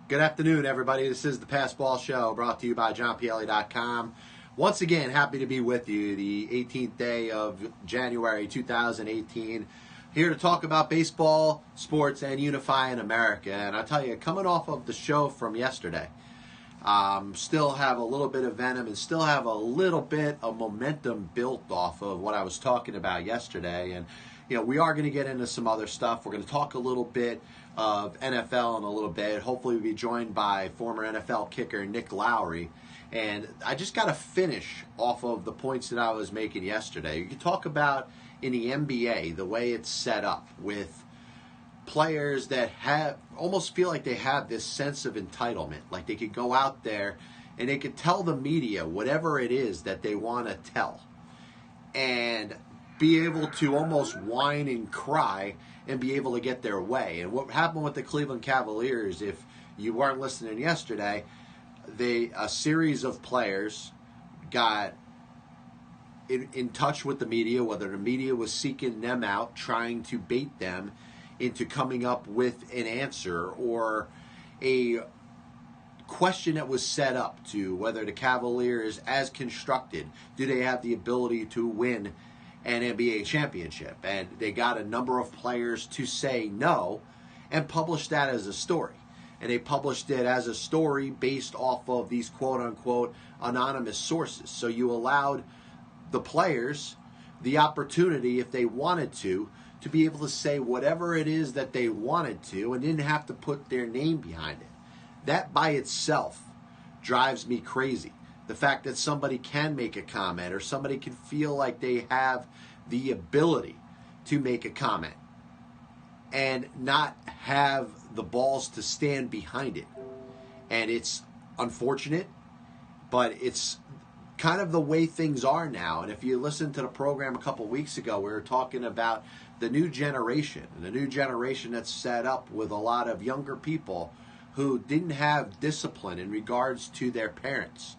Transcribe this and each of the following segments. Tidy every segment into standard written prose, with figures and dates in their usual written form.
Good afternoon, everybody. This is the Passball Show, brought to you by JohnPielli.com. Once again, happy to be with you, the 18th day of January 2018. Here to talk about baseball, sports, and unifying America. And I tell you, coming off of the show from yesterday, still have a little bit of venom and still have a little bit of momentum built off of what I was talking about yesterday. And, you know, we are going to get into some other stuff. We're going to talk a little bit of NFL in a little bit. Hopefully we'll be joined by former NFL kicker Nick Lowery. And I just got to finish off of the points that I was making yesterday. You can talk about in the NBA, the way it's set up with players that almost feel like they have this sense of entitlement. Like they could go out there and they could tell the media whatever it is that they want to tell. And be able to almost whine and cry and be able to get their way. And what happened with the Cleveland Cavaliers, if you weren't listening yesterday, a series of players got in touch with the media, whether the media was seeking them out, trying to bait them into coming up with an answer or a question that was set up to whether the Cavaliers, as constructed, do they have the ability to win an NBA championship. And they got a number of players to say no and publish that as a story. And they published it as a story based off of these quote-unquote anonymous sources. So you allowed the players the opportunity, if they wanted to be able to say whatever it is that they wanted to and didn't have to put their name behind it. That by itself drives me crazy. The fact that somebody can make a comment or somebody can feel like they have the ability to make a comment and not have the balls to stand behind it. And it's unfortunate, but it's kind of the way things are now. And if you listen to the program a couple weeks ago, we were talking about the new generation, and the new generation that's set up with a lot of younger people who didn't have discipline in regards to their parents.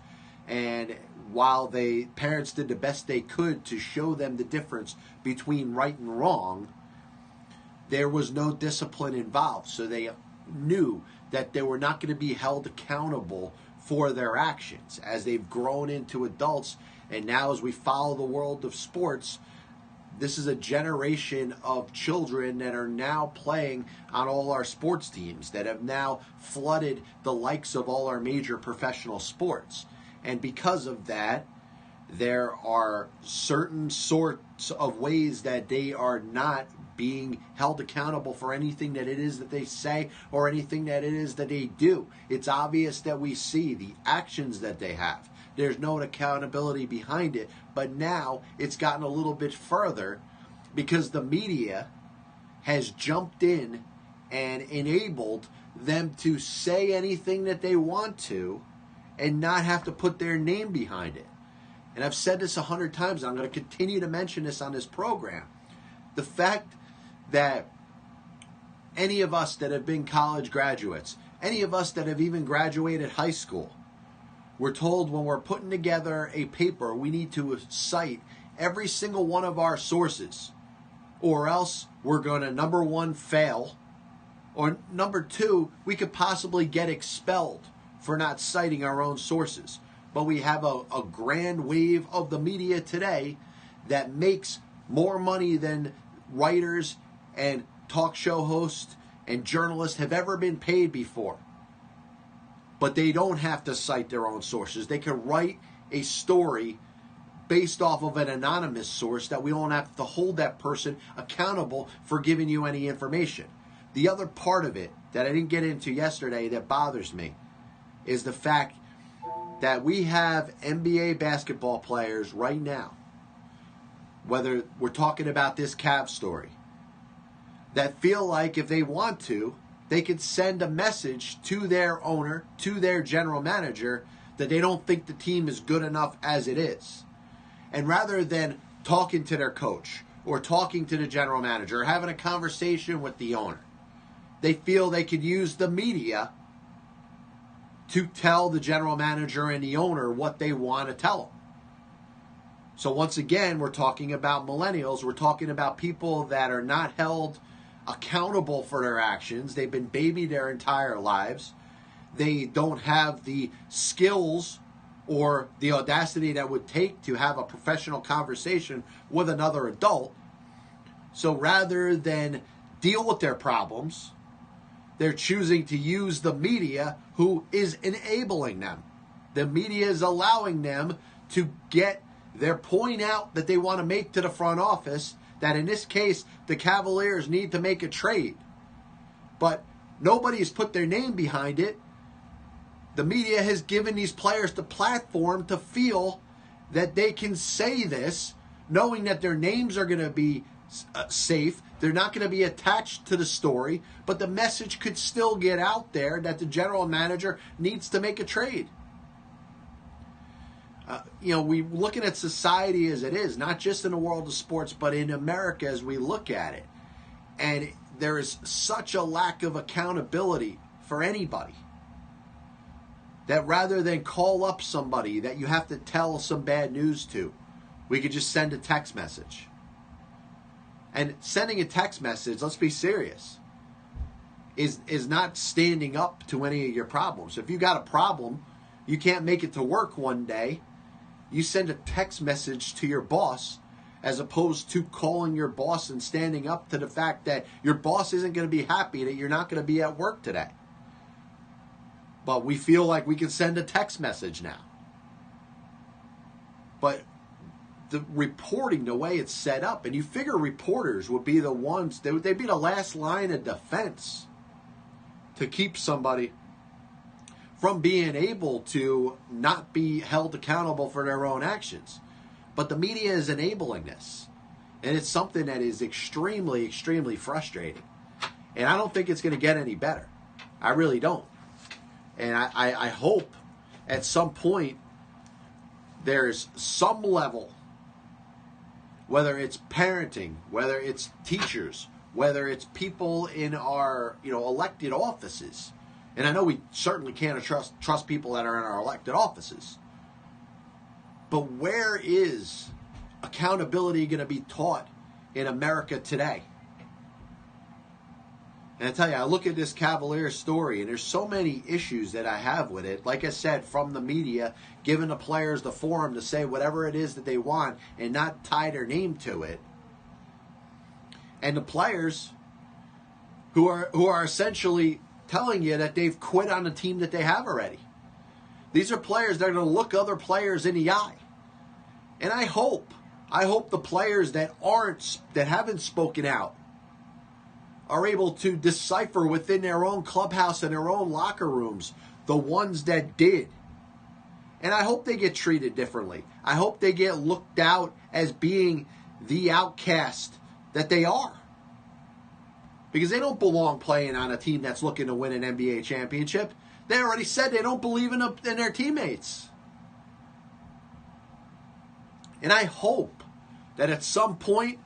And while parents did the best they could to show them the difference between right and wrong, there was no discipline involved. So they knew that they were not going to be held accountable for their actions as they've grown into adults. And now as we follow the world of sports, this is a generation of children that are now playing on all our sports teams that have now flooded the likes of all our major professional sports. And because of that, there are certain sorts of ways that they are not being held accountable for anything that it is that they say or anything that it is that they do. It's obvious that we see the actions that they have. There's no accountability behind it. But now it's gotten a little bit further because the media has jumped in and enabled them to say anything that they want to and not have to put their name behind it. And I've said this 100 times, and I'm going to continue to mention this on this program. The fact that any of us that have been college graduates, any of us that have even graduated high school, we're told when we're putting together a paper, we need to cite every single one of our sources, or else we're going to, number one, fail, or number two, we could possibly get expelled for not citing our own sources. But we have a grand wave of the media today that makes more money than writers and talk show hosts and journalists have ever been paid before. But they don't have to cite their own sources. They can write a story based off of an anonymous source that we don't have to hold that person accountable for giving you any information. The other part of it that I didn't get into yesterday that bothers me is the fact that we have NBA basketball players right now, whether we're talking about this Cavs story, that feel like if they want to, they could send a message to their owner, to their general manager, that they don't think the team is good enough as it is. And rather than talking to their coach or talking to the general manager or having a conversation with the owner, they feel they could use the media to tell the general manager and the owner what they want to tell them. So once again, we're talking about millennials. We're talking about people that are not held accountable for their actions. They've been babied their entire lives. they don't have the skills or the audacity that would take to have a professional conversation with another adult. So rather than deal with their problems, they're choosing to use the media, who is enabling them. The media is allowing them to get their point out that they want to make to the front office, that in this case, the Cavaliers need to make a trade. But nobody's put their name behind it. The media has given these players the platform to feel that they can say this, knowing that their names are going to be safe. They're not going to be attached to the story, but the message could still get out there that the general manager needs to make a trade. We're looking at society as it is, not just in the world of sports, but in America as we look at it. And there is such a lack of accountability for anybody that rather than call up somebody that you have to tell some bad news to, we could just send a text message. And sending a text message, let's be serious, is not standing up to any of your problems. If you got a problem, you can't make it to work one day, you send a text message to your boss as opposed to calling your boss and standing up to the fact that your boss isn't going to be happy that you're not going to be at work today. But we feel like we can send a text message now. But the reporting, the way it's set up, and you figure reporters would be the ones, they'd be the last line of defense to keep somebody from being able to not be held accountable for their own actions. But the media is enabling this. And it's something that is extremely, extremely frustrating. And I don't think it's going to get any better. I really don't. And I hope at some point there's some level, whether it's parenting, whether it's teachers, whether it's people in our elected offices. And I know we certainly can't trust people that are in our elected offices. But where is accountability going to be taught in America today? And I tell you, I look at this Cavaliers story, and there's so many issues that I have with it. Like I said, from the media, giving the players the forum to say whatever it is that they want and not tie their name to it. And the players who are essentially telling you that they've quit on the team that they have already. These are players that are going to look other players in the eye. And I hope the players that haven't spoken out are able to decipher within their own clubhouse and their own locker rooms the ones that did. And I hope they get treated differently. I hope they get looked out as being the outcast that they are. Because they don't belong playing on a team that's looking to win an NBA championship. They already said they don't believe in their teammates. And I hope that at some point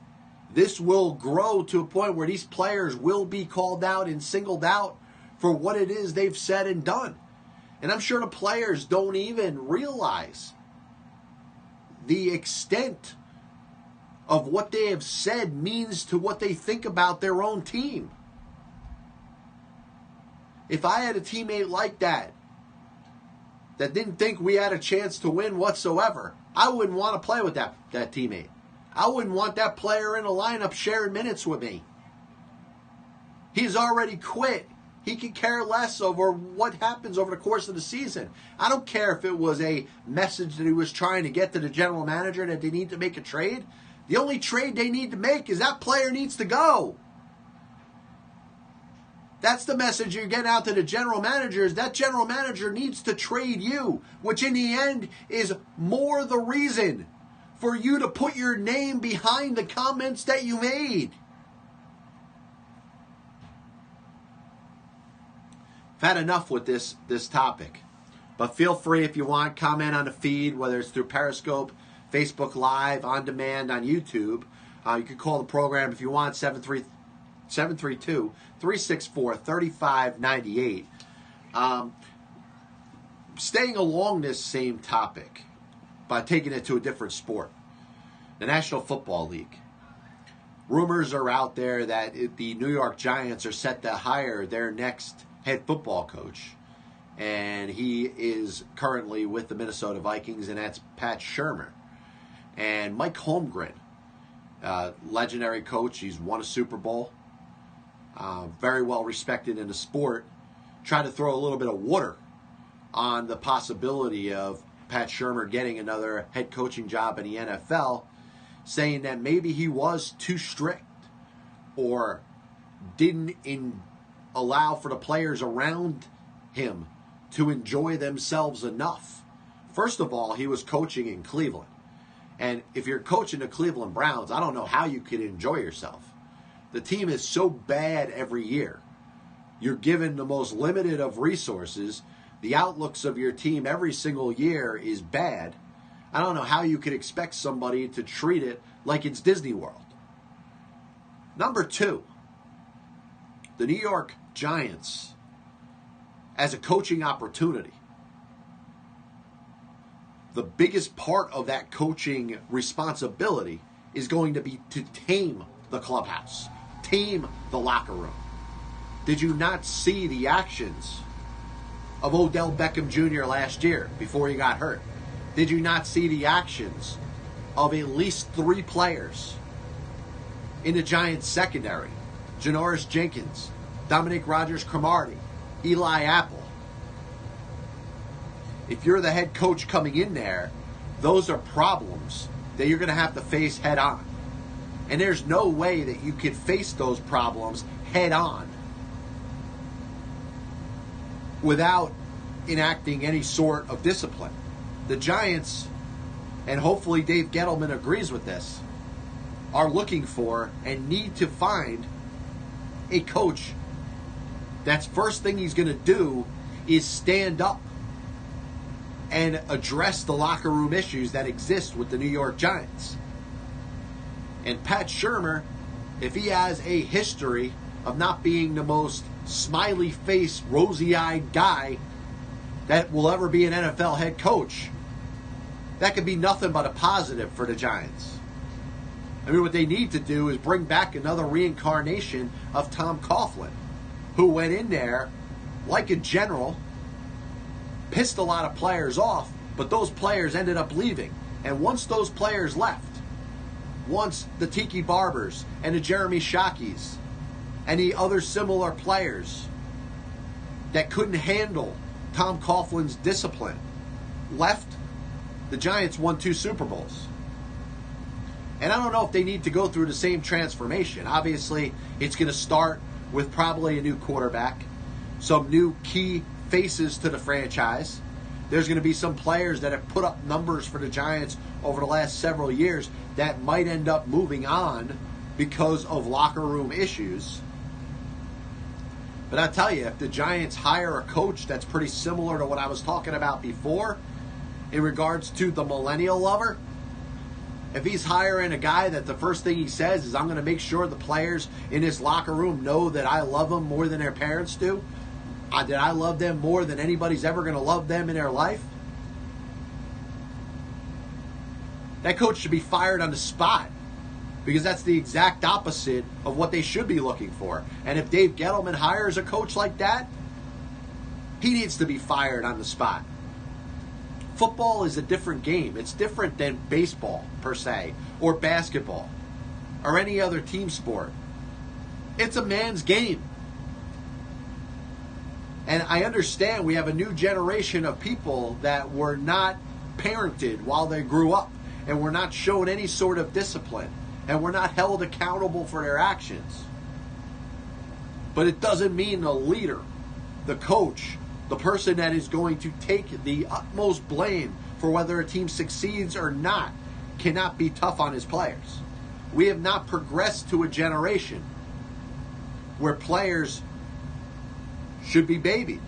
this will grow to a point where these players will be called out and singled out for what it is they've said and done. And I'm sure the players don't even realize the extent of what they have said means to what they think about their own team. If I had a teammate like that didn't think we had a chance to win whatsoever, I wouldn't want to play with that teammate. I wouldn't want that player in the lineup sharing minutes with me. He's already quit. He could care less over what happens over the course of the season. I don't care if it was a message that he was trying to get to the general manager that they need to make a trade. The only trade they need to make is that player needs to go. That's the message you're getting out to the general manager, is that general manager needs to trade you, which in the end is more the reason for you to put your name behind the comments that you made. I've had enough with this topic. But feel free, if you want, comment on the feed, whether it's through Periscope, Facebook Live, on demand on YouTube. You can call the program if you want, 732-364-3598. Staying along this same topic, by taking it to a different sport, the National Football League. Rumors are out there that the New York Giants are set to hire their next head football coach. and he is currently with the Minnesota Vikings, and that's Pat Shurmur. And Mike Holmgren, legendary coach, he's won a Super Bowl, very well respected in the sport, tried to throw a little bit of water on the possibility of Pat Shurmur getting another head coaching job in the NFL, saying that maybe he was too strict or didn't allow for the players around him to enjoy themselves enough. First of all, he was coaching in Cleveland. And if you're coaching the Cleveland Browns, I don't know how you could enjoy yourself. The team is so bad every year. You're given the most limited of resources. The outlooks of your team every single year is bad. I don't know how you could expect somebody to treat it like it's Disney World. Number 2, the New York Giants as a coaching opportunity. The biggest part of that coaching responsibility is going to be to tame the clubhouse, tame the locker room. Did you not see the actions of Odell Beckham Jr. last year before he got hurt? Did you not see the actions of at least 3 players in the Giants secondary? Janoris Jenkins, Dominic Rodgers-Cromartie, Eli Apple. If you're the head coach coming in there, those are problems that you're going to have to face head on. And there's no way that you could face those problems head on without enacting any sort of discipline. The Giants, and hopefully Dave Gettleman agrees with this, are looking for and need to find a coach that's first thing he's going to do is stand up and address the locker room issues that exist with the New York Giants. And Pat Shurmur, if he has a history of not being the most smiley-faced, rosy-eyed guy that will ever be an NFL head coach, that could be nothing but a positive for the Giants. I mean, what they need to do is bring back another reincarnation of Tom Coughlin, who went in there like a general, pissed a lot of players off, but those players ended up leaving. And once those players left, once the Tiki Barbers and the Jeremy Shockeys and the other similar players that couldn't handle Tom Coughlin's discipline left, the Giants won 2 Super Bowls. And I don't know if they need to go through the same transformation. Obviously, it's going to start with probably a new quarterback, some new key faces to the franchise. There's going to be some players that have put up numbers for the Giants over the last several years that might end up moving on because of locker room issues. But I tell you, if the Giants hire a coach that's pretty similar to what I was talking about before in regards to the millennial lover, if he's hiring a guy that the first thing he says is, I'm going to make sure the players in this locker room know that I love them more than their parents do, that I love them more than anybody's ever going to love them in their life, that coach should be fired on the spot, because that's the exact opposite of what they should be looking for. And if Dave Gettleman hires a coach like that, he needs to be fired on the spot. Football is a different game. It's different than baseball, per se, or basketball, or any other team sport. It's a man's game. And I understand we have a new generation of people that were not parented while they grew up and were not shown any sort of discipline and were not held accountable for their actions. But it doesn't mean the leader, the coach, the person that is going to take the utmost blame for whether a team succeeds or not cannot be tough on his players. We have not progressed to a generation where players should be babied.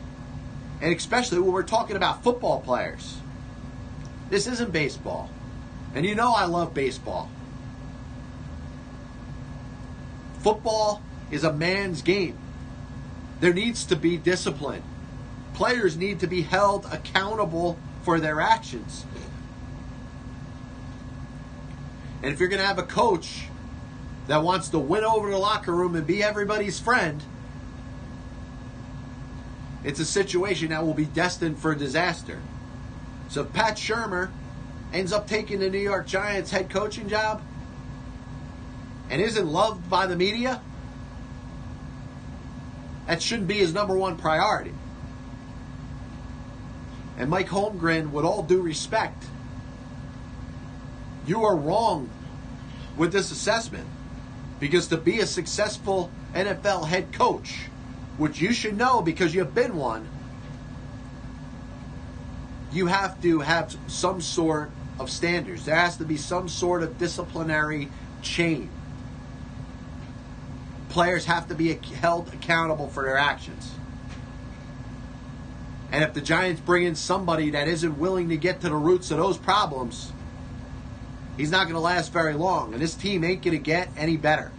And especially when we're talking about football players. This isn't baseball. And you know I love baseball. Football is a man's game. There needs to be discipline. Players need to be held accountable for their actions. And if you're going to have a coach that wants to win over the locker room and be everybody's friend, It's a situation that will be destined for disaster. So if Pat Shurmur ends up taking the New York Giants head coaching job and isn't loved by the media, that shouldn't be his number one priority. And Mike Holmgren, with all due respect, you are wrong with this assessment. Because to be a successful NFL head coach, which you should know because you've been one, you have to have some sort of standards. There has to be some sort of disciplinary chain. Players have to be held accountable for their actions. And if the Giants bring in somebody that isn't willing to get to the roots of those problems, he's not going to last very long. And this team ain't going to get any better.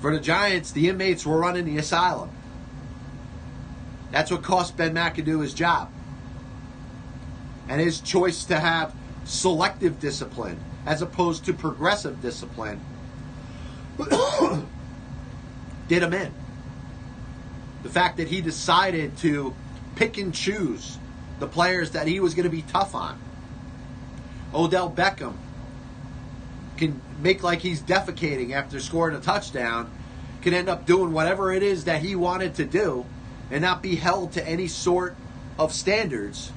For the Giants, the inmates were running the asylum. That's what cost Ben McAdoo his job. And his choice to have selective discipline as opposed to progressive discipline did him in. The fact that he decided to pick and choose the players that he was going to be tough on. Odell Beckham can make like he's defecating after scoring a touchdown, can end up doing whatever it is that he wanted to do and not be held to any sort of standards.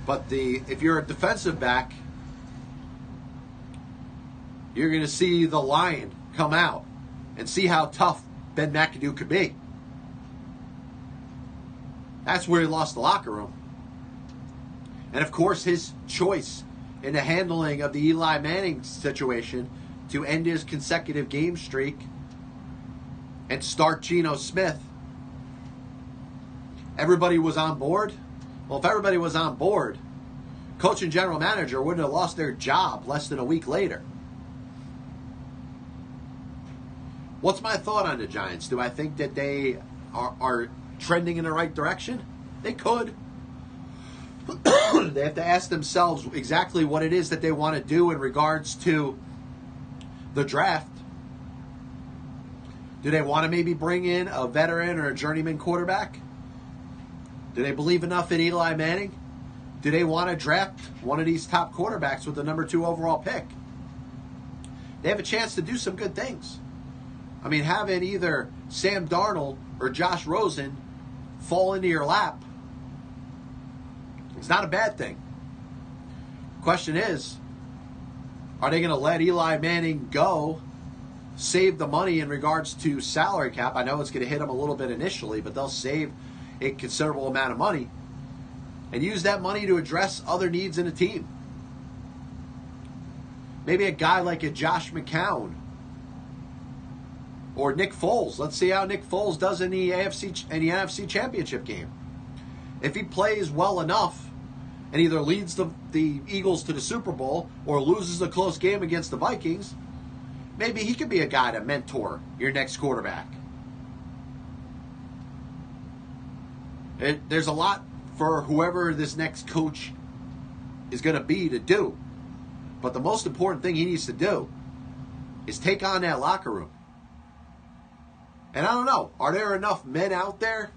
But if you're a defensive back, you're going to see the lion come out and see how tough Ben McAdoo could be. That's where he lost the locker room. And of course, his choice in the handling of the Eli Manning situation to end his consecutive game streak and start Geno Smith. Everybody was on board. Well, if everybody was on board, coach and general manager wouldn't have lost their job less than a week later. What's my thought on the Giants? Do I think that they are trending in the right direction? They could. They have to ask themselves exactly what it is that they want to do in regards to the draft. Do they want to maybe bring in a veteran or a journeyman quarterback? Do they believe enough in Eli Manning? Do they want to draft one of these top quarterbacks with the number 2 overall pick? They have a chance to do some good things. I mean, having either Sam Darnold or Josh Rosen fall into your lap, it's not a bad thing. Question is, are they going to let Eli Manning go, save the money in regards to salary cap? I know it's going to hit them a little bit initially, but they'll save a considerable amount of money and use that money to address other needs in the team. Maybe a guy like a Josh McCown or Nick Foles. Let's see how Nick Foles does in the NFC Championship game. If he plays well enough and either leads the Eagles to the Super Bowl or loses a close game against the Vikings, maybe he could be a guy to mentor your next quarterback. There's a lot for whoever this next coach is going to be to do. But the most important thing he needs to do is take on that locker room. And I don't know, are there enough men out there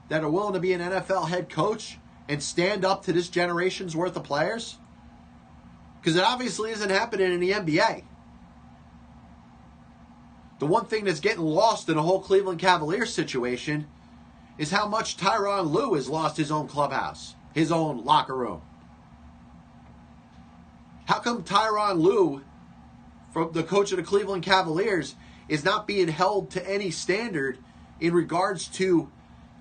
that are willing to be an NFL head coach and stand up to this generation's worth of players? Because it obviously isn't happening in the NBA. The one thing that's getting lost in the whole Cleveland Cavaliers situation is how much Tyronn Lue has lost his own clubhouse, his own locker room. How come Tyronn Lue, from the coach of the Cleveland Cavaliers, is not being held to any standard in regards to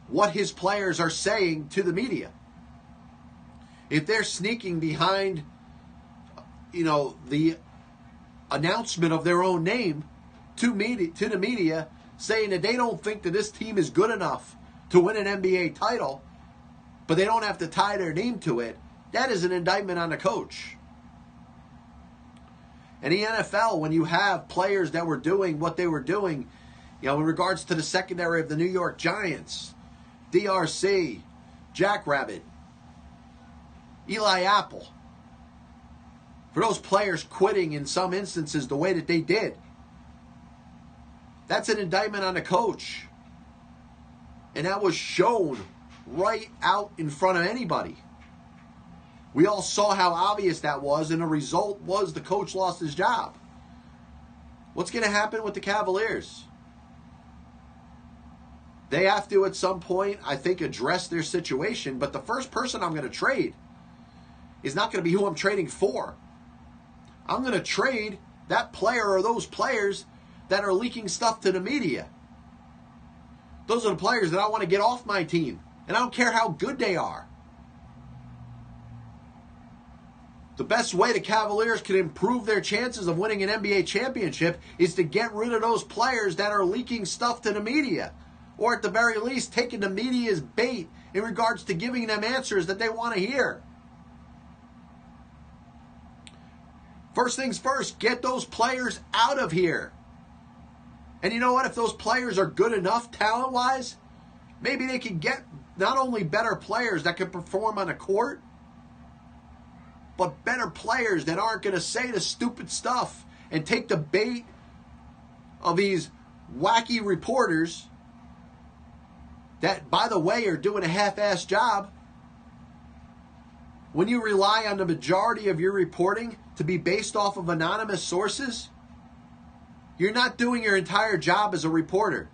what his players are saying to the media? If they're sneaking behind, the announcement of their own name to the media, saying that they don't think that this team is good enough to win an NBA title, but they don't have to tie their name to it, that is an indictment on the coach. In the NFL, when you have players that were doing what they were doing, in regards to the secondary of the New York Giants, DRC, Jackrabbit, Eli Apple, for those players quitting in some instances the way that they did, That's an indictment on the coach. And that was shown right out in front of anybody. We all saw how obvious that was, and the result was the coach lost his job. What's going to happen with the Cavaliers? They have to, at some point, I think, address their situation, but the first person I'm going to trade is not going to be who I'm trading for. I'm going to trade that player or those players that are leaking stuff to the media. Those are the players that I want to get off my team, and I don't care how good they are. The best way the Cavaliers can improve their chances of winning an NBA championship is to get rid of those players that are leaking stuff to the media, or at the very least taking the media's bait in regards to giving them answers that they want to hear. First things first, get those players out of here. And you know what? If those players are good enough talent-wise, maybe they can get not only better players that can perform on a court, but better players that aren't going to say the stupid stuff and take the bait of these wacky reporters that, by the way, are doing a half-assed job. When you rely on the majority of your reporting to be based off of anonymous sources, you're not doing your entire job as a reporter.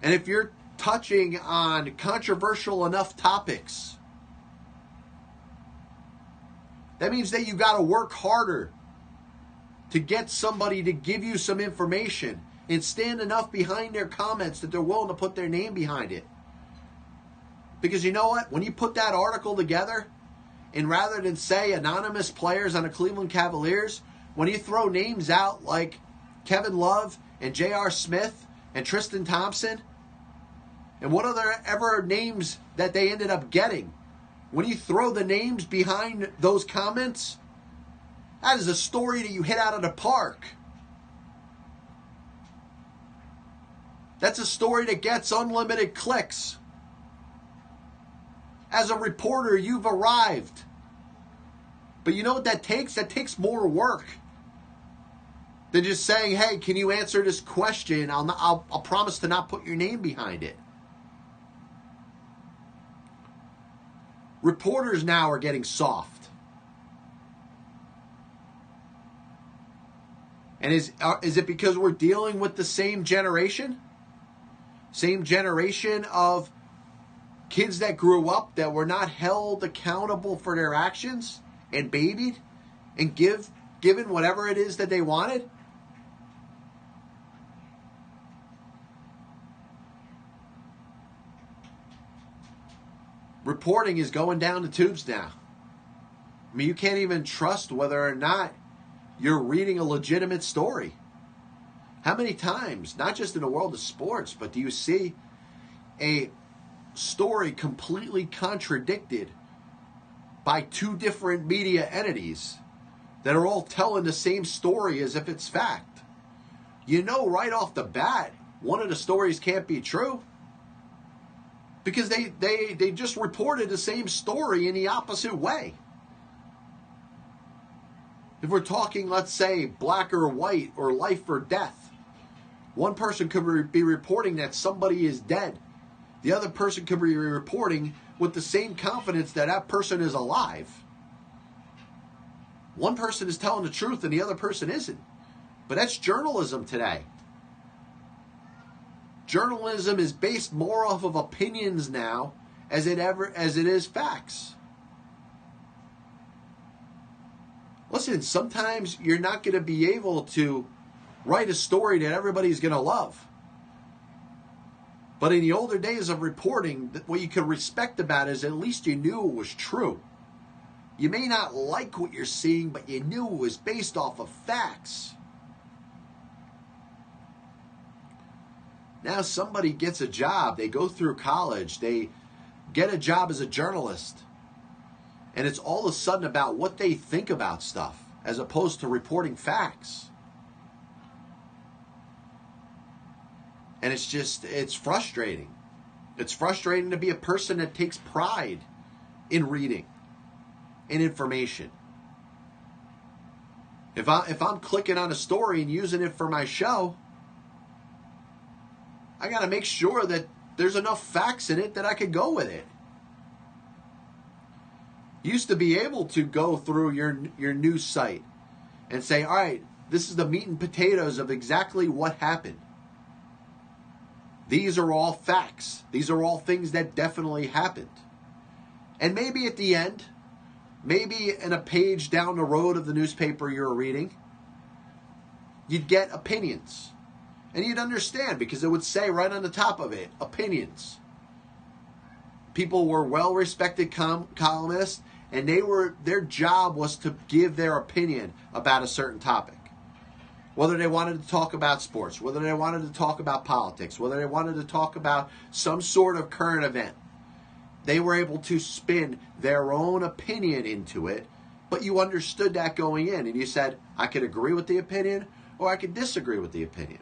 And if you're touching on controversial enough topics, that means that you got to work harder to get somebody to give you some information and stand enough behind their comments that they're willing to put their name behind it. Because you know what? When you put that article together, and rather than say anonymous players on the Cleveland Cavaliers, when you throw names out like Kevin Love and J.R. Smith and Tristan Thompson, and what other ever names that they ended up getting, when you throw the names behind those comments, that is a story that you hit out of the park. That's a story that gets unlimited clicks. As a reporter, you've arrived. But you know what that takes? That takes more work than just saying, hey, can you answer this question? I'll promise to not put your name behind it. Reporters now are getting soft. And is it because we're dealing with the same generation? Same generation of kids that grew up that were not held accountable for their actions and babied and given whatever it is that they wanted? Reporting is going down the tubes now. I mean, you can't even trust whether or not you're reading a legitimate story. How many times, not just in the world of sports, but do you see a story completely contradicted by two different media entities that are all telling the same story as if it's fact? You know right off the bat, one of the stories can't be true because they just reported the same story in the opposite way. If we're talking, let's say, black or white or life or death, one person could be reporting that somebody is dead. The other person could be reporting with the same confidence that that person is alive. One person is telling the truth and the other person isn't. But that's journalism today. Journalism is based more off of opinions now as it is facts. Listen, sometimes you're not going to be able to write a story that everybody's going to love. But in the older days of reporting, what you could respect about it is at least you knew it was true. You may not like what you're seeing, but you knew it was based off of facts. Now somebody gets a job, they go through college, they get a job as a journalist, and it's all of a sudden about what they think about stuff as opposed to reporting facts. And it's frustrating. It's frustrating to be a person that takes pride in reading, in information. If I'm clicking on a story and using it for my show, I got to make sure that there's enough facts in it that I could go with it. You used to be able to go through your news site and say, all right, this is the meat and potatoes of exactly what happened. These are all facts. These are all things that definitely happened. And maybe at the end, maybe in a page down the road of the newspaper you're reading, you'd get opinions. And you'd understand because it would say right on the top of it, opinions. People were well-respected columnists, and their job was to give their opinion about a certain topic. Whether they wanted to talk about sports, whether they wanted to talk about politics, whether they wanted to talk about some sort of current event. They were able to spin their own opinion into it, but you understood that going in, and you said, I could agree with the opinion, or I could disagree with the opinion.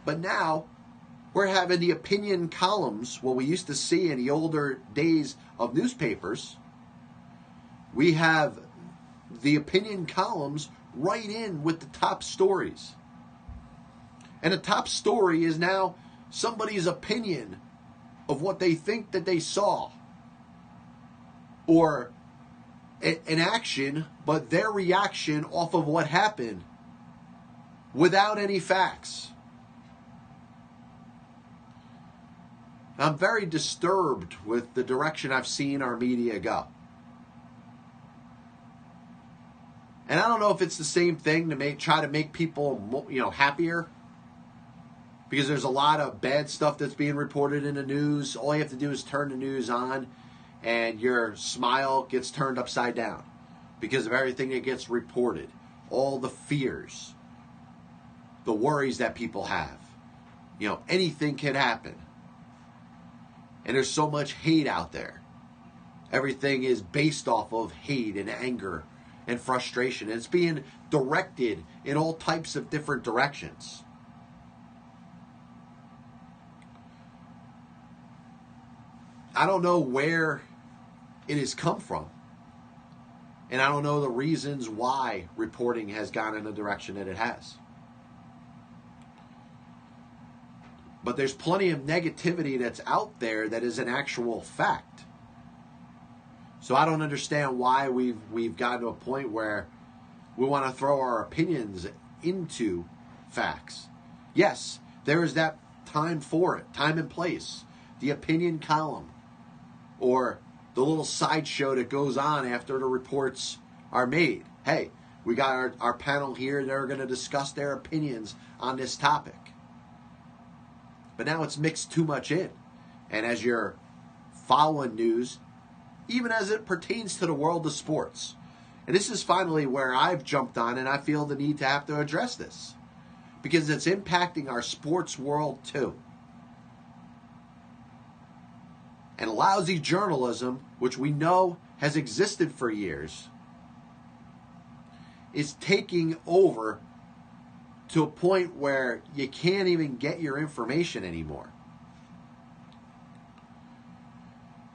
But now, we're having the opinion columns, what we used to see in the older days of newspapers. We have the opinion columns right in with the top stories. And the top story is now somebody's opinion of what they think that they saw. Or an action, but their reaction off of what happened without any facts. I'm very disturbed with the direction I've seen our media go. And I don't know if it's the same thing to try to make people, happier. Because there's a lot of bad stuff that's being reported in the news. All you have to do is turn the news on, and your smile gets turned upside down because of everything that gets reported. All the fears, the worries that people have. Anything can happen. And there's so much hate out there. Everything is based off of hate and anger and frustration. And it's being directed in all types of different directions. I don't know where it has come from. And I don't know the reasons why reporting has gone in the direction that it has. But there's plenty of negativity that's out there that is an actual fact. So I don't understand why we've gotten to a point where we want to throw our opinions into facts. Yes, there is that time for it, time and place. The opinion column. Or the little sideshow that goes on after the reports are made. Hey, we got our panel here. They're going to discuss their opinions on this topic. But now it's mixed too much in. And as you're following news, even as it pertains to the world of sports, and this is finally where I've jumped on and I feel the need to have to address this. Because it's impacting our sports world too. And lousy journalism, which we know has existed for years, is taking over to a point where you can't even get your information anymore.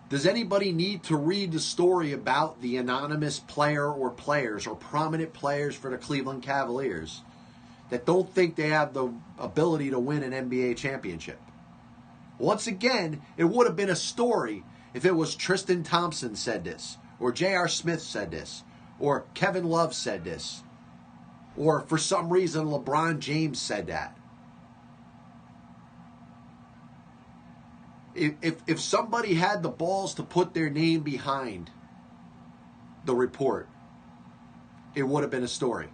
Does anybody need to read the story about the anonymous player or players or prominent players for the Cleveland Cavaliers that don't think they have the ability to win an NBA championship? Once again, it would have been a story if it was Tristan Thompson said this, or J.R. Smith said this, or Kevin Love said this, or for some reason LeBron James said that. If somebody had the balls to put their name behind the report, it would have been a story.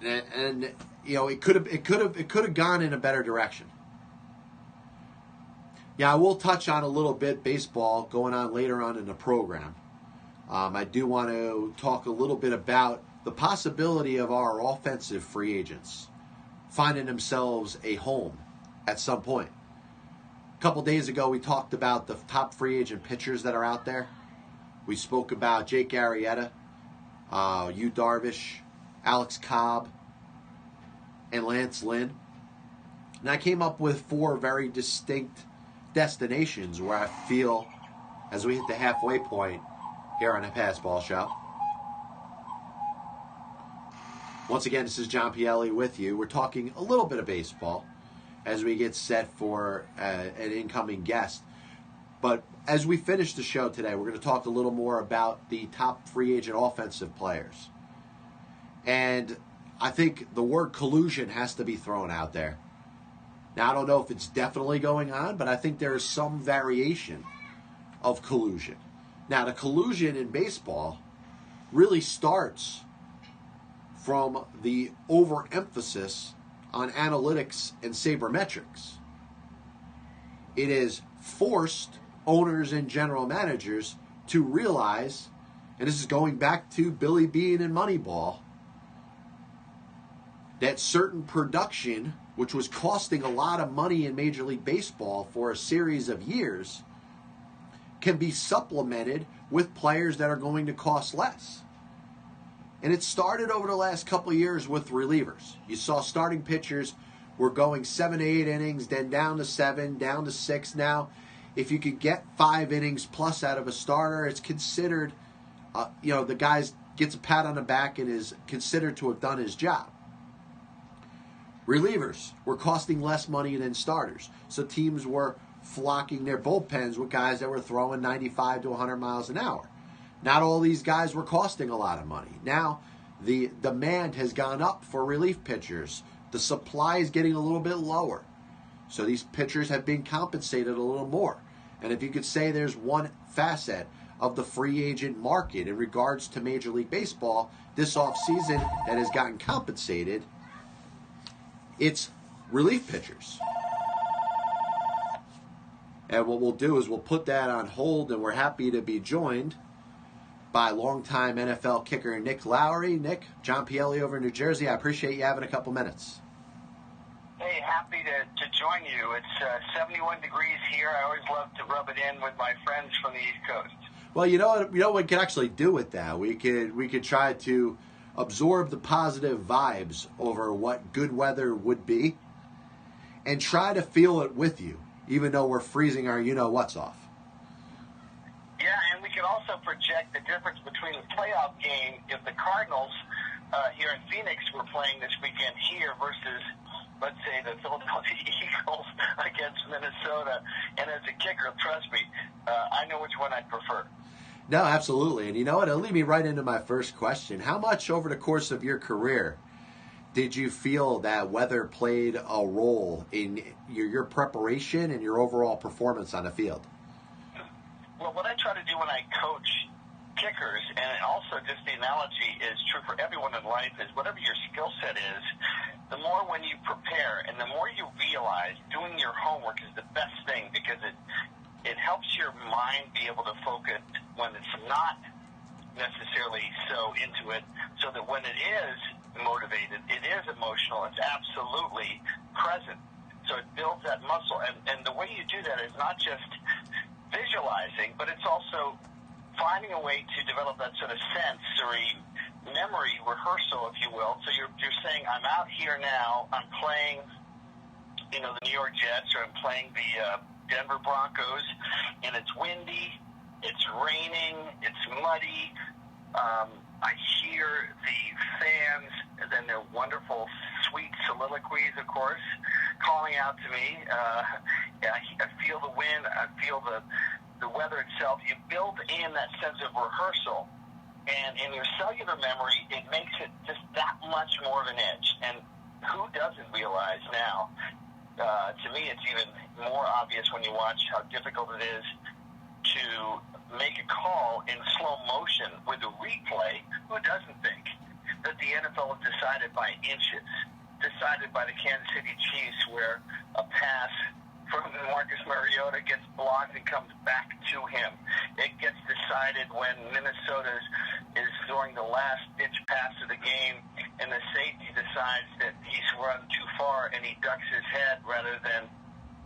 And it could have gone in a better direction. Yeah, I will touch on a little bit baseball going on later on in the program. I do want to talk a little bit about the possibility of our offensive free agents finding themselves a home at some point. A couple days ago, we talked about the top free agent pitchers that are out there. We spoke about Jake Arrieta, Yu Darvish, Alex Cobb, and Lance Lynn. And I came up with 4 very distinct destinations where I feel, as we hit the halfway point, here on the Pass Ball Show. Once again, this is John Pielli with you. We're talking a little bit of baseball as we get set for an incoming guest. But as we finish the show today, we're going to talk a little more about the top free agent offensive players. And I think the word collusion has to be thrown out there. Now, I don't know if it's definitely going on, but I think there is some variation of collusion. Now, the collusion in baseball really starts from the overemphasis on analytics and sabermetrics. It has forced owners and general managers to realize, and this is going back to Billy Beane and Moneyball, that certain production, which was costing a lot of money in Major League Baseball for a series of years, can be supplemented with players that are going to cost less. And it started over the last couple of years with relievers. You saw starting pitchers were going 7 to 8 innings, then down to 7, down to 6. Now, if you could get 5 innings plus out of a starter, it's considered, the guy gets a pat on the back and is considered to have done his job. Relievers were costing less money than starters, so teams were flocking their bullpens with guys that were throwing 95 to 100 miles an hour. Not all these guys were costing a lot of money. Now, the demand has gone up for relief pitchers. The supply is getting a little bit lower. So these pitchers have been compensated a little more. And if you could say there's one facet of the free agent market in regards to Major League Baseball this offseason that has gotten compensated, it's relief pitchers. And what we'll do is we'll put that on hold, and we're happy to be joined by longtime NFL kicker Nick Lowery. Nick, John Pielli over in New Jersey. I appreciate you having a couple minutes. Hey, happy to join you. It's 71 degrees here. I always love to rub it in with my friends from the East Coast. Well, you know what we could actually do with that? We could try to absorb the positive vibes over what good weather would be and try to feel it with you, even though we're freezing our you-know-what's off. Yeah, and we can also project the difference between the playoff game if the Cardinals here in Phoenix were playing this weekend here versus, let's say, the Philadelphia Eagles against Minnesota. And as a kicker, trust me, I know which one I'd prefer. No, absolutely. And you know what? It'll lead me right into my first question. How much over the course of your career did you feel that weather played a role in your preparation and your overall performance on the field? Well, what I try to do when I coach kickers, and also just the analogy is true for everyone in life, is whatever your skill set is, the more when you prepare and the more you realize doing your homework is the best thing, because it helps your mind be able to focus when it's not necessarily so into it, so that when it is motivated, it is emotional, it's absolutely present. So it builds that muscle. And the way you do that is not just visualizing, but it's also finding a way to develop that sort of sensory memory rehearsal, if you will. So you're saying, I'm out here now, I'm playing, the New York Jets, or I'm playing the Denver Broncos, and it's windy, it's raining, it's muddy. I hear the fans, and then their wonderful, sweet soliloquies, of course, calling out to me. I feel the wind. I feel the weather itself. You build in that sense of rehearsal, and in your cellular memory, it makes it just that much more of an edge. And who doesn't realize now? To me, it's even more obvious when you watch how difficult it is to make a call in slow motion with a replay. Who doesn't think that the NFL is decided by inches, decided by the Kansas City Chiefs, where a pass from Marcus Mariota gets blocked and comes back to him. It gets decided when Minnesota is throwing the last-ditch pass of the game, and the safety decides that he's run too far and he ducks his head rather than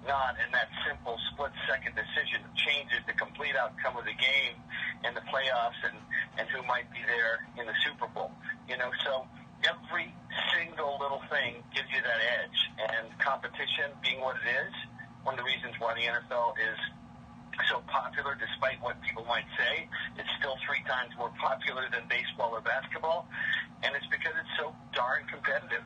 not, and that simple split-second decision changes the complete outcome of the game and the playoffs and who might be there in the Super Bowl. So every single little thing gives you that edge, and competition being what it is, one of the reasons why the NFL is so popular, despite what people might say. It's still 3 times more popular than baseball or basketball, and it's because it's so darn competitive.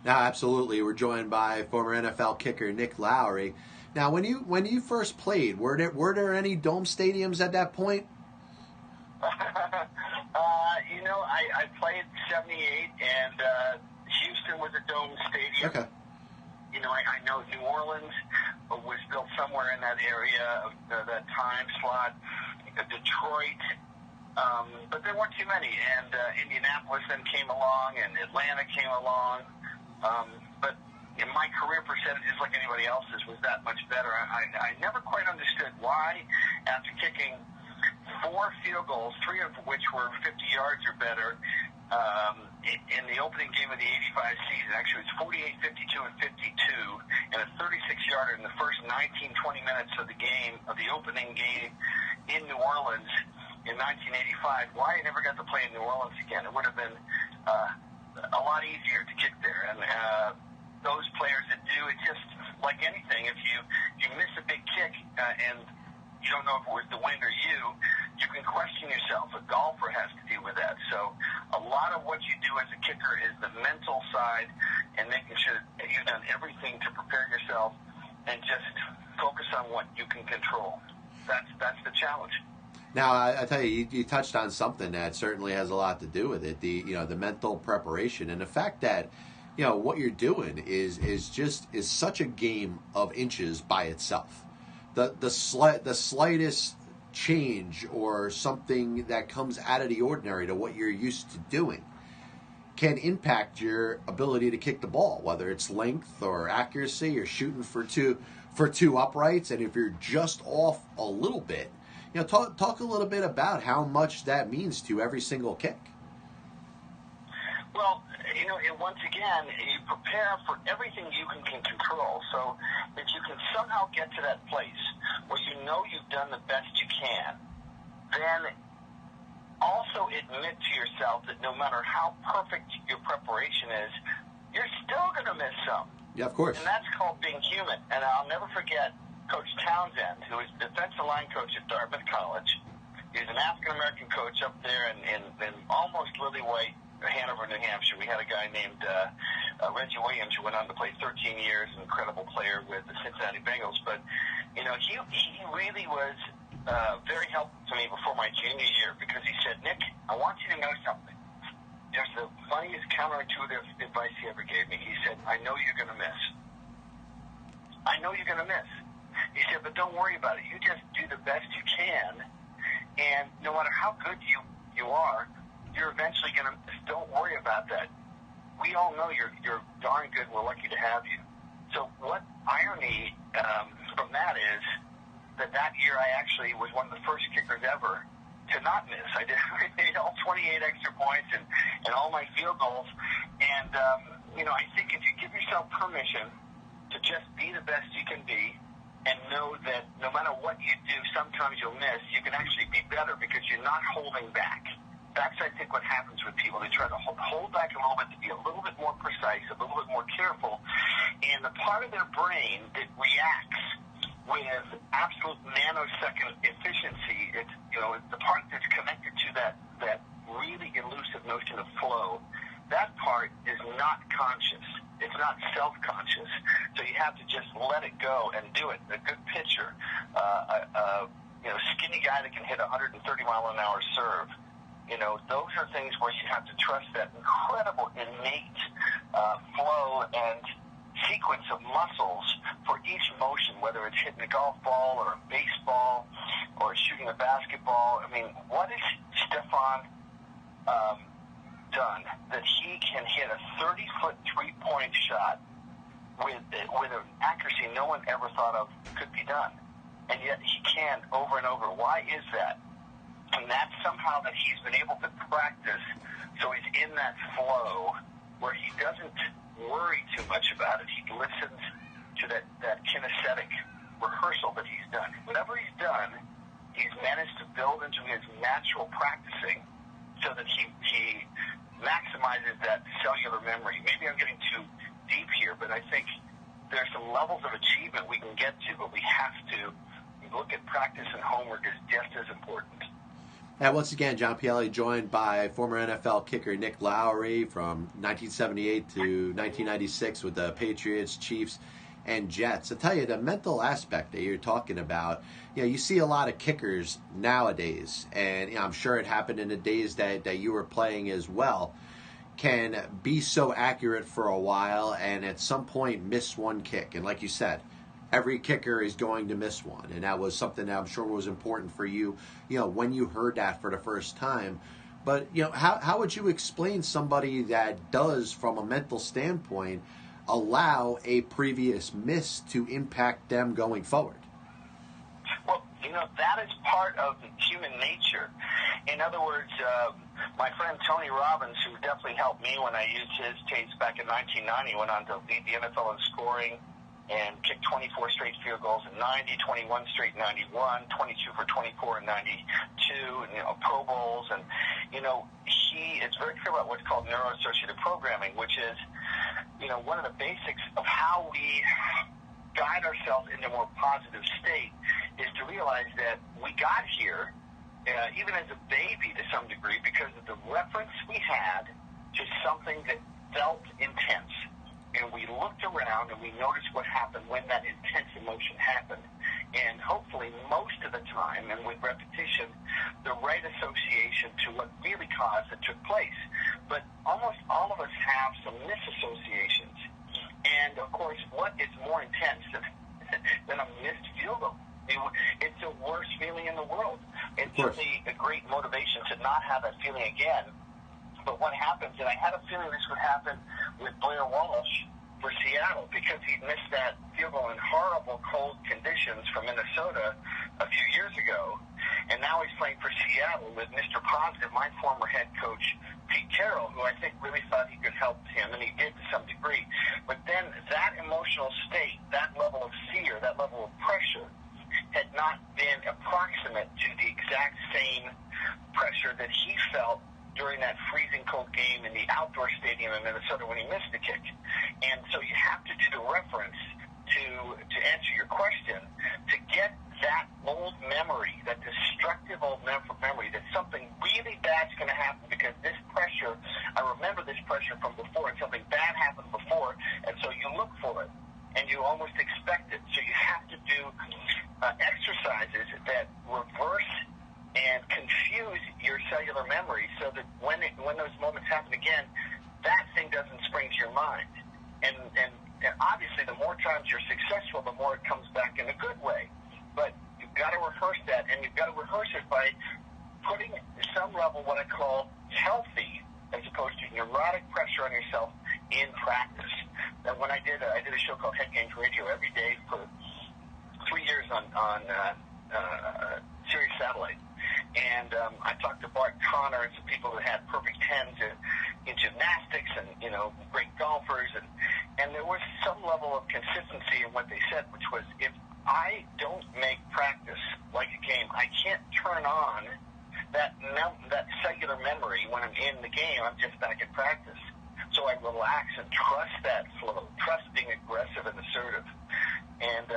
No, absolutely. We're joined by former NFL kicker Nick Lowery. Now, when you first played, were there any dome stadiums at that point? I played 78, and Houston was a dome stadium. Okay. I know New Orleans was built somewhere in that area of that time slot. Detroit, but there weren't too many. And Indianapolis then came along, and Atlanta came along. But in my career percentages, like anybody else's, was that much better. I never quite understood why, after kicking 4 field goals, 3 of which were 50 yards or better, in the opening game of the 85 season, actually it was 48, 52, and 52, and a 36-yarder in the first 19, 20 minutes of the game, of the opening game in New Orleans in 1985, why I never got to play in New Orleans again. It would have been a lot easier to kick there. And those players that do, it's just like anything. If you miss a big kick and you don't know if it was the wind or you can question yourself. A golfer has to deal with that. So a lot of what you do as a kicker is the mental side and making sure that you've done everything to prepare yourself and just focus on what you can control. That's the challenge. Now, I tell you, you touched on something that certainly has a lot to do with it. The mental preparation and the fact that what you're doing is such a game of inches by itself. The slightest change or something that comes out of the ordinary to what you're used to doing can impact your ability to kick the ball, whether it's length or accuracy or shooting for two uprights. And if you're just off a little bit, talk a little bit about how much that means to every single kick. Well, once again, you prepare for everything you can control. So if you can somehow get to that place where you've done the best you can, then also admit to yourself that no matter how perfect your preparation is, you're still going to miss some. Yeah, of course. And that's called being human. And I'll never forget Coach Townsend, who was defensive line coach at Dartmouth College. He was an African-American coach up there in almost lily white Hanover, New Hampshire. We had a guy named Reggie Williams who went on to play 13 years, an incredible player with the Cincinnati Bengals. But, he really was very helpful to me before my junior year because he said, Nick, I want you to know something. There's the funniest counterintuitive advice he ever gave me. He said, I know you're going to miss. I know you're going to miss. He said, but don't worry about it. You just do the best you can, and no matter how good you are, you're eventually going to miss. Don't worry about that. We all know you're darn good. We're lucky to have you. So what irony from that is that year I actually was one of the first kickers ever to not miss. I made all 28 extra points and all my field goals. And, I think if you give yourself permission to just be the best you can be and know that no matter what you do, sometimes you'll miss, you can actually be better because you're not holding back. That's, I think, what happens with people. They try to hold back a little bit to be a little bit more precise, a little bit more careful. And the part of their brain that reacts with absolute nanosecond efficiency, it's, the part that's connected to that really elusive notion of flow, that part is not conscious. It's not self-conscious. So you have to just let it go and do it. A good pitcher, skinny guy that can hit 130-mile-an-hour serve, those are things where you have to trust that incredible innate flow and sequence of muscles for each motion, whether it's hitting a golf ball or a baseball or shooting a basketball. I mean, what has Stefan done that he can hit a 30-foot three-point shot with an accuracy no one ever thought of could be done? And yet he can over and over. Why is that? And that's somehow that he's been able to practice, so he's in that flow where he doesn't worry too much about it. He listens to that kinesthetic rehearsal that he's done. Whatever he's done, he's managed to build into his natural practicing so that he maximizes that cellular memory. Maybe I'm getting too deep here, but I think there's some levels of achievement we can get to, but we have to look at practice and homework as just as important. And once again, John Pielli joined by former NFL kicker Nick Lowery from 1978 to 1996 with the Patriots, Chiefs, and Jets. I tell you, the mental aspect that you're talking about, you see a lot of kickers nowadays, and I'm sure it happened in the days that you were playing as well, can be so accurate for a while and at some point miss one kick. And like you said, every kicker is going to miss one, and that was something that I'm sure was important for you, when you heard that for the first time. But, how would you explain somebody that does, from a mental standpoint, allow a previous miss to impact them going forward? Well, that is part of human nature. In other words, my friend Tony Robbins, who definitely helped me when I used his tapes back in 1990, went on to lead the NFL in scoring and kicked 24 straight field goals in 90, 21 straight in 91, 22 for 24 in 92, and, Pro Bowls. And, he is very clear about what's called neuroassociative programming, which is, one of the basics of how we guide ourselves into a more positive state is to realize that we got here, even as a baby to some degree, because of the reference we had to something that felt intense. And we looked around and we noticed what happened when that intense emotion happened. And hopefully most of the time, and with repetition, the right association to what really caused it took place. But almost all of us have some misassociations. And, of course, what is more intense than a missed field goal? It's the worst feeling in the world. It's certainly a great motivation to not have that feeling again. But what happens, and I had a feeling this would happen with Blair Walsh for Seattle, because he'd missed that field goal in horrible cold conditions from Minnesota a few years ago. And now he's playing for Seattle with Mr. Positive, my former head coach, Pete Carroll, who I think really thought he could help him, and he did to some degree. But then that emotional state, that level of fear, that level of pressure, had not been approximate to the exact same pressure that he felt during that freezing cold game in the outdoor stadium in Minnesota when he missed the kick. And so you have to do the reference to answer your question, to get that old memory, that destructive old memory, that something really bad's going to happen because this pressure, I remember this pressure from before, and something bad happened before, and so you look for it, and you almost expect it. So you have to do exercises that reverse and confuse your cellular memory so that when those moments happen again, that thing doesn't spring to your mind. And obviously, the more times you're successful, the more it comes back in a good way. But you've got to rehearse that, and you've got to rehearse it by putting some level, what I call healthy, as opposed to neurotic pressure on yourself in practice. And when I did a show called Head Games Radio every day for 3 years on Sirius Satellite. And I talked to Bart Connor and some people that had perfect 10s in gymnastics and, great golfers. And there was some level of consistency in what they said, which was, if I don't make practice like a game, I can't turn on that cellular memory when I'm in the game. I'm just back in practice. So I relax and trust that flow, trust being aggressive and assertive. And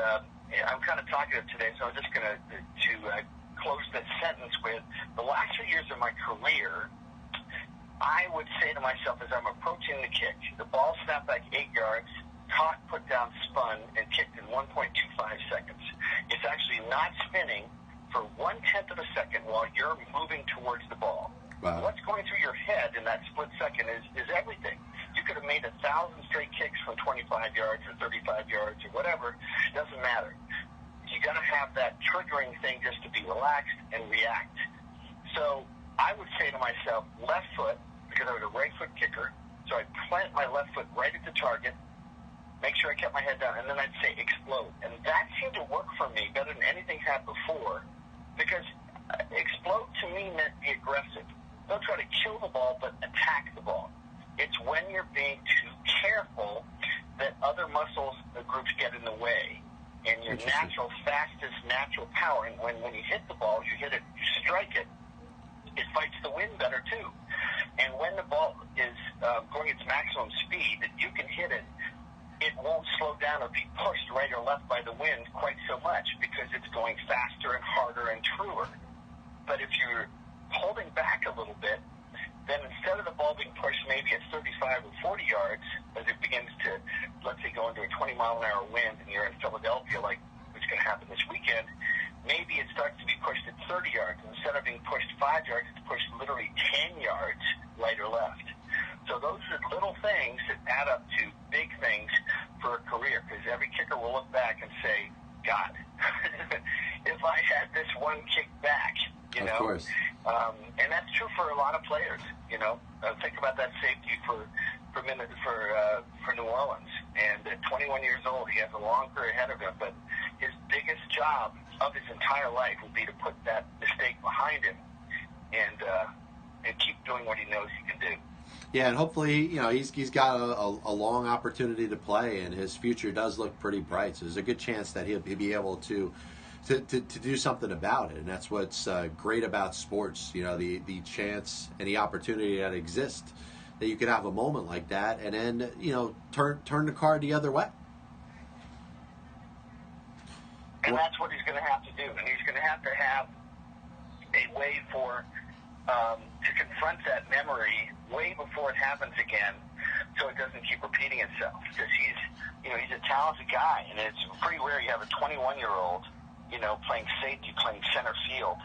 I'm kind of talkative today, so I'm just going to close that sentence with, the last 2 years of my career, I would say to myself as I'm approaching the kick, the ball snapped back 8 yards, caught, put down, spun, and kicked in 1.25 seconds. It's actually not spinning for 1/10 of a second while you're moving towards the ball. Wow. What's going through your head in that split second is everything. You could have made 1,000 straight kicks from 25 yards or 35 yards or whatever. It doesn't matter. You got to have that triggering thing just to be relaxed and react. So I would say to myself, left foot, because I was a right foot kicker, so I'd plant my left foot right at the target, make sure I kept my head down, and then I'd say explode. And that seemed to work for me better than anything had before, because explode to me meant be aggressive. Don't try to kill the ball, but attack the ball. It's when you're being too careful that other muscles, the groups get in the way. And your fastest natural power, and when you hit the ball, you hit it, you strike it, it fights the wind better too. And when the ball is going its maximum speed, that you can hit it, it won't slow down or be pushed right or left by the wind quite so so much because it's going faster and harder and truer. But if you're holding back a little bit, then instead of the ball being pushed maybe at 35 or 40 yards, as it begins to, let's say, go into a 20-mile-an-hour wind and you're in Philadelphia, like what's going to happen this weekend, maybe it starts to be pushed at 30 yards. Instead of being pushed 5 yards, it's pushed literally 10 yards right or left. So those are little things that add up to big things for a career, because every kicker will look back and say, God, if I had this one kick back, you know. Of course. And that's true for a lot of players, you know. Think about that safety for New Orleans. And at 21 years old, he has a long career ahead of him, but his biggest job of his entire life will be to put that mistake behind him and keep doing what he knows he can do. Yeah, and hopefully, you know, he's got a long opportunity to play, and his future does look pretty bright. So there's a good chance that he'll be able to do something about it, and that's what's great about sports. You know, the chance and the opportunity that exists, that you could have a moment like that, and then, you know, turn the card the other way. And that's what he's going to have to do, and he's going to have a way for to confront that memory way before it happens again, so it doesn't keep repeating itself. Because he's a talented guy, and it's pretty rare you have a 21-year-old, you know, playing safety, playing center field.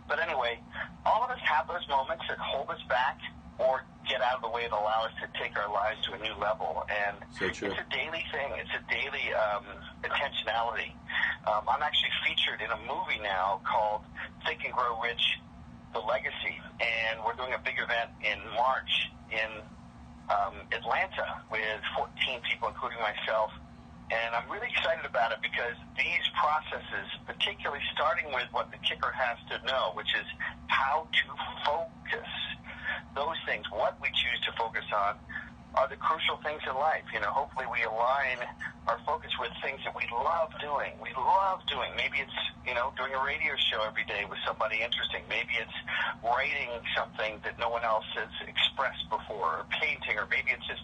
But anyway, all of us have those moments that hold us back or get out of the way that allow us to take our lives to a new level. And it's a daily thing. It's a daily intentionality. I'm actually featured in a movie now called Think and Grow Rich, The Legacy. And we're doing a big event in March in Atlanta with 14 people, including myself. And I'm really excited about it because these processes, particularly starting with what the kicker has to know, which is how to focus, those things, what we choose to focus on, are the crucial things in life. You know, hopefully we align our focus with things that we love doing. We love doing. Maybe it's, you know, doing a radio show every day with somebody interesting. Maybe it's writing something that no one else has expressed before, or painting, or maybe it's just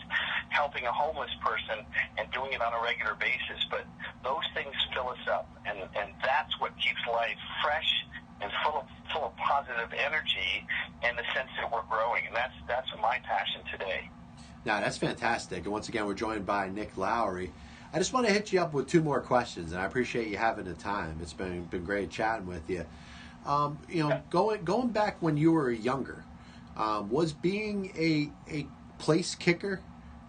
helping a homeless person and doing it on a regular basis. But those things fill us up, and that's what keeps life fresh and full of positive energy and the sense that we're growing. And that's my passion today. Now, that's fantastic. And once again, we're joined by Nick Lowery. I just want to hit you up with two more questions, and I appreciate you having the time. It's been great chatting with you. You know, going back when you were younger, was being a place kicker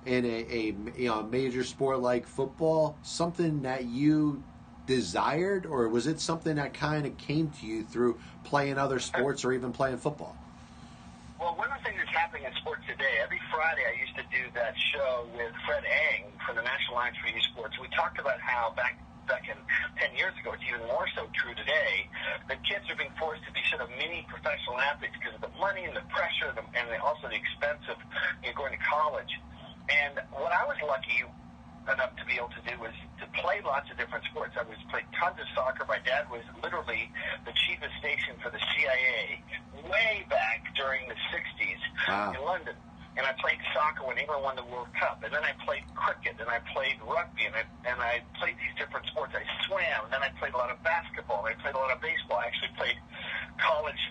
in a major sport like football something that you desired, or was it something that kind of came to you through playing other sports or even playing football? Well, one of the things that's happening in sports today, every Friday I used to do that show with Fred Eng from the National Alliance for Youth Sports. We talked about how back in 10 years ago, it's even more so true today, that kids are being forced to be sort of mini professional athletes because of the money and the pressure and also the expense of going to college. And what I was lucky enough to be able to do was to play lots of different sports. I played tons of soccer. My dad was literally the chief of station for the CIA way back during the 60s in London. And I played soccer when England won the World Cup. And then I played cricket, and I played rugby, and I played these different sports. I swam, and then I played a lot of basketball, and I played a lot of baseball. I actually played college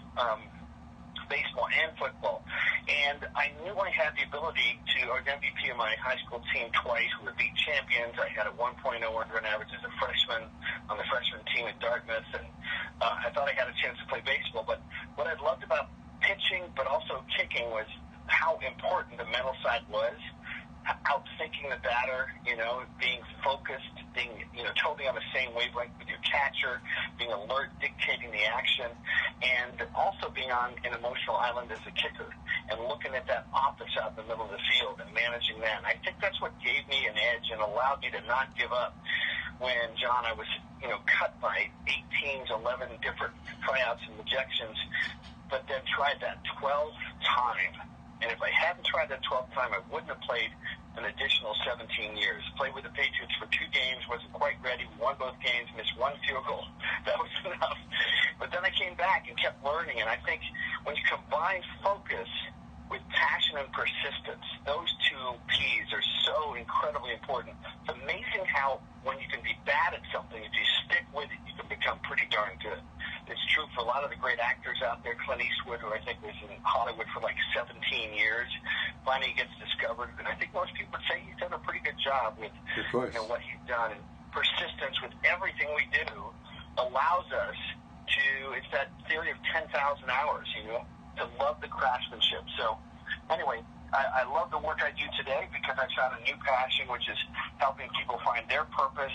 baseball and football. And I knew I had the ability to, I was MVP of my high school team twice. We were beat champions. I had a 1.0 earned average as a freshman on the freshman team at Dartmouth. And I thought I had a chance to play baseball. But what I loved about pitching, but also kicking, was how important the mental side was. Outthinking the batter, being focused, being, totally on the same wavelength with your catcher, being alert, dictating the action, and also being on an emotional island as a kicker and looking at that office out in the middle of the field and managing that. And I think that's what gave me an edge and allowed me to not give up when, John, I was, cut by 8 teams, 11 different tryouts and rejections, but then tried that 12th time. And if I hadn't tried that 12th time, I wouldn't have played an additional 17 years. Played with the Patriots for 2 games, wasn't quite ready, won both games, missed 1 field goal. That was enough. But then I came back and kept learning, and I think when you combine focus with passion and persistence, those 2 P's are so incredibly important. It's amazing how how when you can be bad at something, if you stick with it, you can become pretty darn good. It's true for a lot of the great actors out there. Clint Eastwood, who I think was in Hollywood for like 17 years, finally gets discovered. And I think most people would say he's done a pretty good job with what he's done. And persistence with everything we do allows us to, it's that theory of 10,000 hours, to love the craftsmanship. So anyway, I love the work I do today because I found a new passion, which is helping people find their purpose.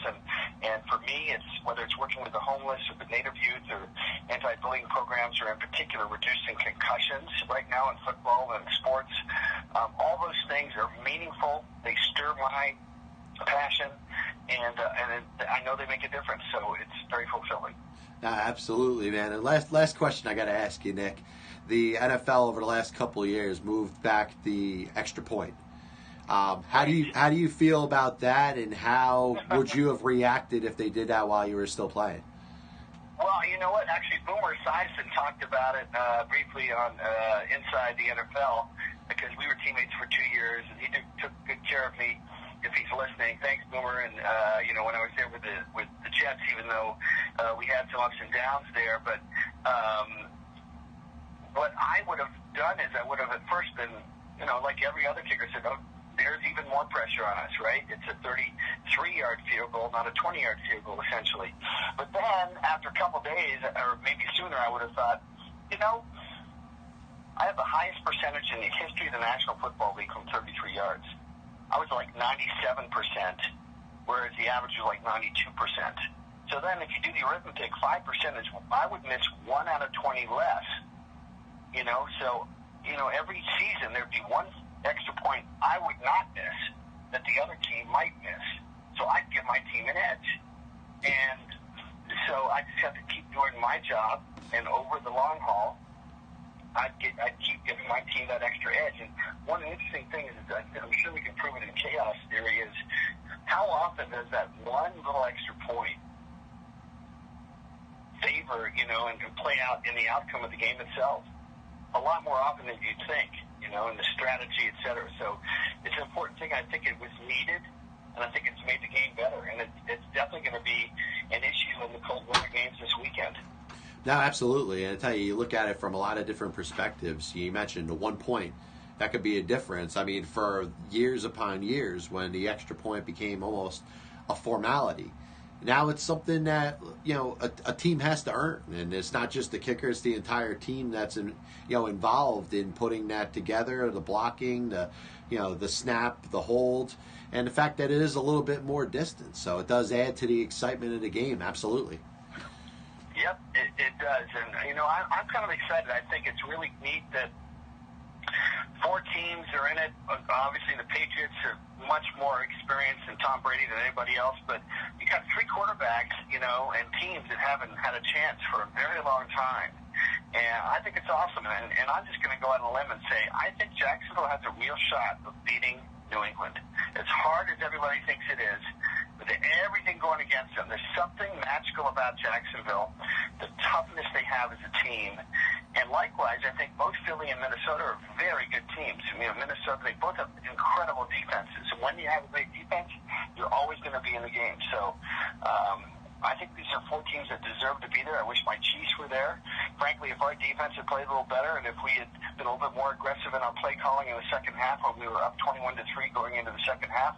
And for me, it's whether it's working with the homeless or the Native youth or anti-bullying programs, or in particular reducing concussions right now in football and sports. All those things are meaningful. They stir my passion, and I know they make a difference. So it's very fulfilling. Absolutely, man. And last question I got to ask you, Nick. The NFL over the last couple of years moved back the extra point. How do you feel about that, and how would you have reacted if they did that while you were still playing? Well, you know what? Actually, Boomer Esiason talked about it briefly on Inside the NFL, because we were teammates for 2 years, and he took good care of me. If he's listening, thanks, Boomer. And when I was there with the Jets, even though we had some ups and downs there, but what I would have done is I would have at first been, like every other kicker said, oh, there's even more pressure on us, right? It's a 33-yard field goal, not a 20-yard field goal, essentially. But then, after a couple days, or maybe sooner, I would have thought, I have the highest percentage in the history of the National Football League from 33 yards. I was like 97%, whereas the average was like 92%. So then, if you do the arithmetic, 5% is, I would miss 1 out of 20 less. So, every season there'd be one extra point I would not miss that the other team might miss. So I'd give my team an edge. And so I just have to keep doing my job, and over the long haul, I'd keep giving my team that extra edge. And one interesting thing is that I'm sure we can prove it in chaos theory is how often does that one little extra point favor, and play out in the outcome of the game itself? A lot more often than you'd think, in the strategy, et cetera. So it's an important thing. I think it was needed, and I think it's made the game better. And it's definitely going to be an issue in the cold weather games this weekend. No, absolutely. And I tell you look at it from a lot of different perspectives. You mentioned the 1 point. That could be a difference. I mean, for years upon years, when the extra point became almost a formality, now it's something that a team has to earn, and it's not just the kicker; it's the entire team that's involved in putting that together. The blocking, the snap, the hold, and the fact that it is a little bit more distance, so it does add to the excitement of the game. Absolutely. Yep, it does, and I'm kind of excited. I think it's really neat that 4 teams are in it. Obviously, the Patriots are much more experienced than Tom Brady than anybody else, but you got 3 quarterbacks, and teams that haven't had a chance for a very long time. And I think it's awesome. And I'm just going to go out on a limb and say I think Jacksonville has a real shot of beating New England. As hard as everybody thinks it is, with everything going against them, there's something magical about Jacksonville, the toughness they have as a team. And likewise, I think both Philly and Minnesota are very good teams. Minnesota, they both have incredible defenses. And when you have a great defense, you're always going to be in the game. So I think these are 4 teams that deserve to be there. I wish my Chiefs were there. Frankly, if our defense had played a little better, and if we had been a little bit more aggressive in our play calling in the second half, when we were up 21-3 going into the second half,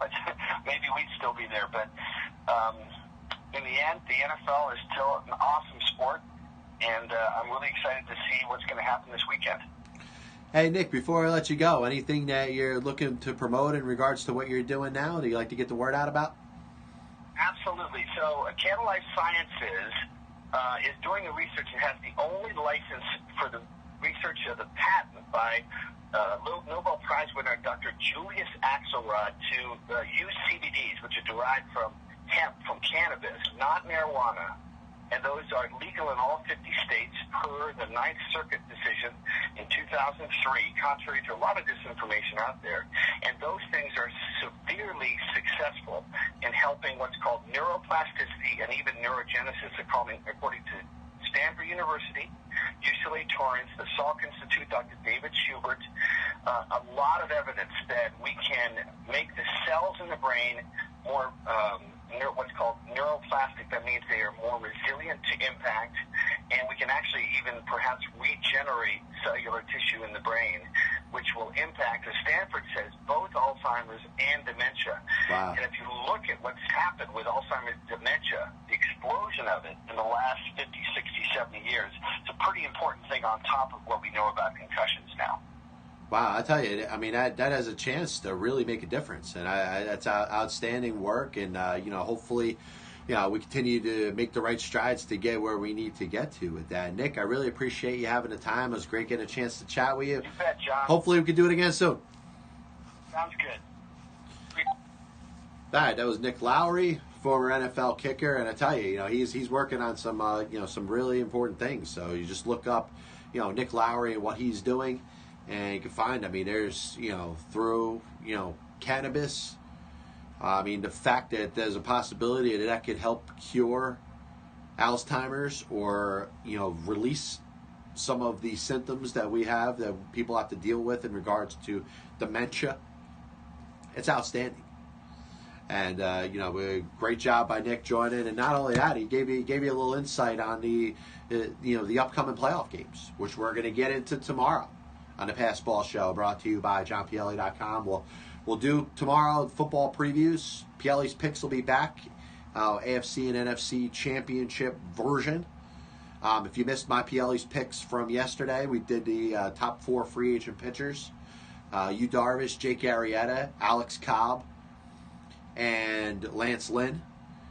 maybe we'd still be there. But in the end, the NFL is still an awesome sport. And I'm really excited to see what's going to happen this weekend. Hey, Nick, before I let you go, anything that you're looking to promote in regards to what you're doing now? Do you like to get the word out about? Absolutely. So Catalyze Sciences is doing the research. It has the only license for the research of the patent by Nobel Prize winner Dr. Julius Axelrod to use CBDs, which are derived from hemp, from cannabis, not marijuana. And those are legal in all 50 states per the Ninth Circuit decision in 2003, contrary to a lot of disinformation out there. And those things are severely successful in helping what's called neuroplasticity and even neurogenesis, according to Stanford University, UCLA Torrance, the Salk Institute, Dr. David Schubert, a lot of evidence that we can make the cells in the brain more That means they are more resilient to impact, and we can actually even perhaps regenerate cellular tissue in the brain, which will impact, as Stanford says, both Alzheimer's and dementia. Wow. And if you look at what's happened with Alzheimer's dementia, the explosion of it in the last 50, 60, 70 years, it's a pretty important thing on top of what we know about concussions now. Wow, I tell you, I mean, that has a chance to really make a difference, and that's outstanding work, and, hopefully, we continue to make the right strides to get where we need to get to with that. Nick, I really appreciate you having the time. It was great getting a chance to chat with you. You bet, John. Hopefully we can do it again soon. Sounds good. All right, that was Nick Lowery, former NFL kicker, and I tell you, he's working on some, some really important things. So you just look up, Nick Lowery and what he's doing, and you can find, there's, through, cannabis. The fact that there's a possibility that could help cure Alzheimer's or, release some of the symptoms that we have that people have to deal with in regards to dementia. It's outstanding. And, great job by Nick joining. And not only that, he gave you a little insight on the upcoming playoff games, which we're going to get into tomorrow on the Pass Ball Show, brought to you by JohnPielli.com. We'll do tomorrow football previews. Pielli's picks will be back, AFC and NFC championship version. If you missed my Pielli's picks from yesterday, we did the top 4 free agent pitchers. Yu Darvish, Jake Arrieta, Alex Cobb, and Lance Lynn.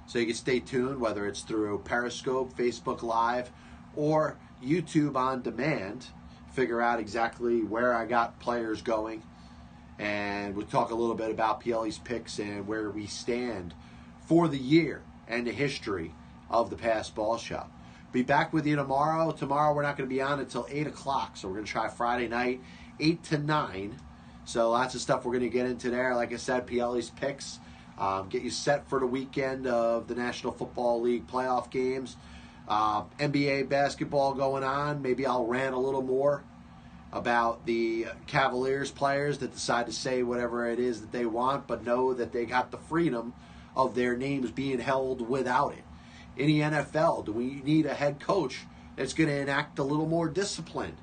So you can stay tuned, whether it's through Periscope, Facebook Live, or YouTube on demand. Figure out exactly where I got players going. And we'll talk a little bit about Pielli's picks and where we stand for the year and the history of the Pass Ball Show. Be back with you tomorrow. Tomorrow we're not going to be on until 8 o'clock, so we're going to try Friday night, 8 to 9. So lots of stuff we're going to get into there. Like I said, Pielli's picks. Get you set for the weekend of the National Football League playoff games. NBA basketball going on. Maybe I'll rant a little more about the Cavaliers players that decide to say whatever it is that they want, but know that they got the freedom of their names being held without it. In the NFL, do we need a head coach that's going to enact a little more discipline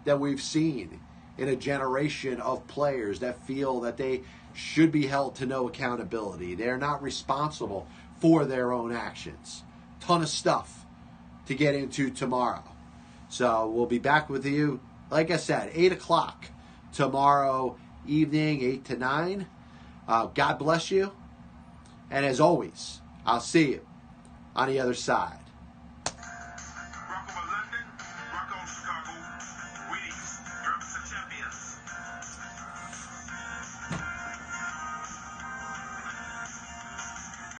than we've seen in a generation of players that feel that they should be held to no accountability? They're not responsible for their own actions. Ton of stuff to get into tomorrow. So we'll be back with you, like I said, 8 o'clock tomorrow evening, 8 to 9. God bless you. And as always, I'll see you on the other side.